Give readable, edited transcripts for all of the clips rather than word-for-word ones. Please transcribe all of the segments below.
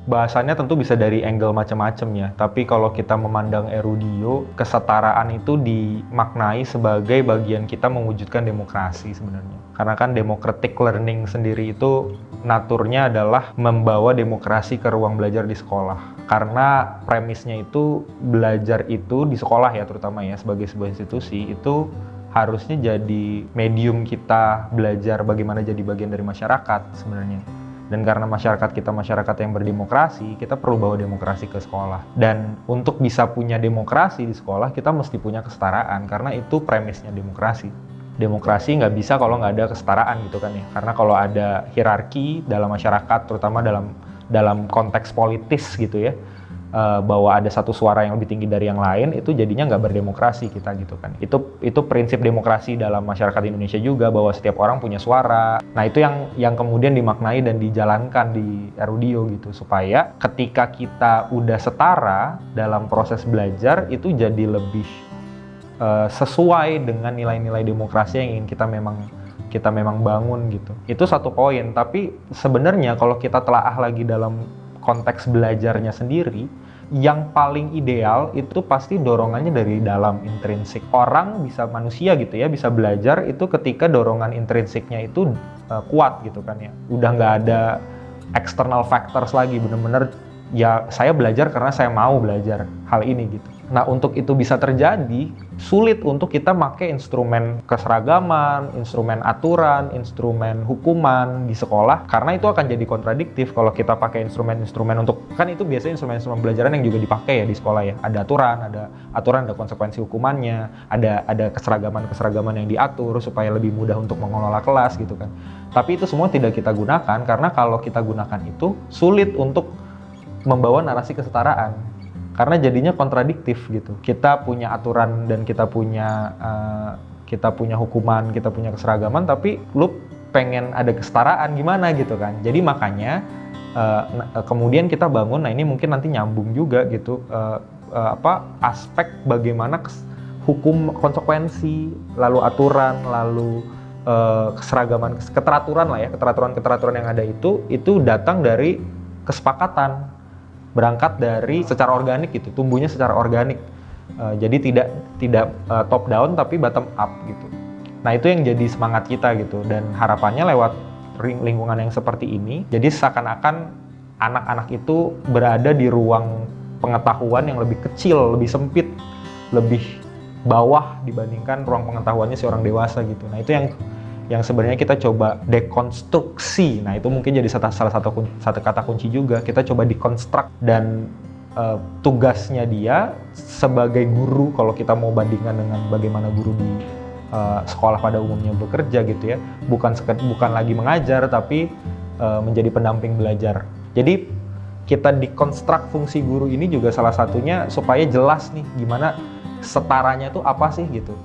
bahasannya tentu bisa dari angle macam-macam ya. Tapi kalau kita memandang Erudio, kesetaraan itu dimaknai sebagai bagian kita mewujudkan demokrasi sebenarnya. Karena kan democratic learning sendiri itu naturnya adalah membawa demokrasi ke ruang belajar di sekolah. Karena premisnya itu belajar itu di sekolah ya terutama ya sebagai sebuah institusi itu harusnya jadi medium kita belajar bagaimana jadi bagian dari masyarakat sebenarnya. Dan karena masyarakat kita masyarakat yang berdemokrasi, kita perlu bawa demokrasi ke sekolah. Dan untuk bisa punya demokrasi di sekolah, kita mesti punya kesetaraan, karena itu premisnya demokrasi. Demokrasi nggak bisa kalau nggak ada kesetaraan gitu kan ya. Karena kalau ada hierarki dalam masyarakat, terutama dalam konteks politis gitu ya, bahwa ada satu suara yang lebih tinggi dari yang lain, itu jadinya nggak berdemokrasi kita gitu kan. Itu prinsip demokrasi dalam masyarakat Indonesia juga, bahwa setiap orang punya suara. Nah itu yang kemudian dimaknai dan dijalankan di Erudio gitu, supaya ketika kita udah setara dalam proses belajar itu jadi lebih sesuai dengan nilai-nilai demokrasi yang ingin kita memang bangun gitu. Itu satu poin, tapi sebenarnya kalau kita telaah lagi dalam konteks belajarnya sendiri, yang paling ideal itu pasti dorongannya dari dalam, intrinsik. Orang bisa, manusia gitu ya, bisa belajar itu ketika dorongan intrinsiknya itu kuat gitu kan ya. Udah nggak ada external factors lagi, bener-bener ya saya belajar karena saya mau belajar hal ini gitu. Nah untuk itu bisa terjadi, sulit untuk kita pakai instrumen keseragaman, instrumen aturan, instrumen hukuman di sekolah, karena itu akan jadi kontradiktif kalau kita pakai instrumen-instrumen untuk, kan itu biasanya instrumen-instrumen pelajaran yang juga dipakai ya di sekolah ya. Ada aturan, ada konsekuensi hukumannya, ada keseragaman yang diatur supaya lebih mudah untuk mengelola kelas gitu kan. Tapi itu semua tidak kita gunakan, karena kalau kita gunakan itu sulit untuk membawa narasi kesetaraan. Karena jadinya kontradiktif gitu. Kita punya aturan dan kita punya hukuman, kita punya keseragaman, tapi lu pengen ada kesetaraan gimana gitu kan. Jadi makanya kemudian kita bangun, nah ini mungkin nanti nyambung juga gitu, aspek bagaimana hukum konsekuensi, lalu aturan, lalu keseragaman, keteraturan lah ya, keteraturan yang ada itu datang dari kesepakatan. Berangkat dari secara organik gitu, tumbuhnya secara organik. Jadi tidak top down tapi bottom up gitu. Nah itu yang jadi semangat kita gitu, dan harapannya lewat lingkungan yang seperti ini, jadi seakan-akan anak-anak itu berada di ruang pengetahuan yang lebih kecil, lebih sempit, lebih bawah dibandingkan ruang pengetahuannya seorang dewasa gitu. Nah itu yang sebenarnya kita coba dekonstruksi. Nah itu mungkin jadi salah satu kata kunci juga. Kita coba dekonstruk, dan tugasnya dia sebagai guru, kalau kita mau bandingkan dengan bagaimana guru di sekolah pada umumnya bekerja gitu ya, bukan lagi mengajar tapi menjadi pendamping belajar. Jadi kita dekonstruk fungsi guru ini juga salah satunya supaya jelas nih gimana setaranya itu apa sih gitu.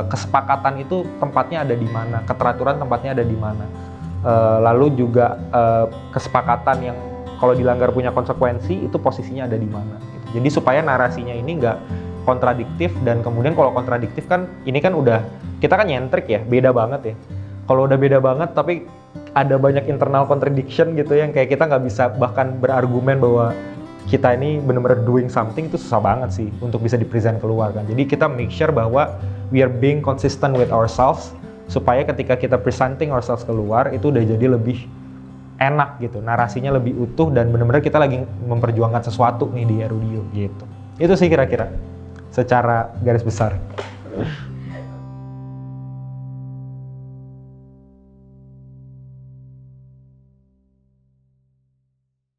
Kesepakatan itu tempatnya ada di mana, keteraturan tempatnya ada di mana. Lalu juga kesepakatan yang kalau dilanggar punya konsekuensi itu posisinya ada di mana gitu. Jadi supaya narasinya ini nggak kontradiktif, dan kemudian kalau kontradiktif kan ini kan udah, kita kan nyentrik ya, beda banget ya. Kalau udah beda banget tapi ada banyak internal contradiction gitu yang kayak kita nggak bisa bahkan berargumen bahwa kita ini benar-benar doing something, itu susah banget sih untuk bisa di-present keluar kan. Jadi kita make sure bahwa we are being consistent with ourselves, supaya ketika kita presenting ourselves keluar itu udah jadi lebih enak gitu, narasinya lebih utuh, dan benar-benar kita lagi memperjuangkan sesuatu nih di Erudio gitu. Itu sih kira-kira secara garis besar.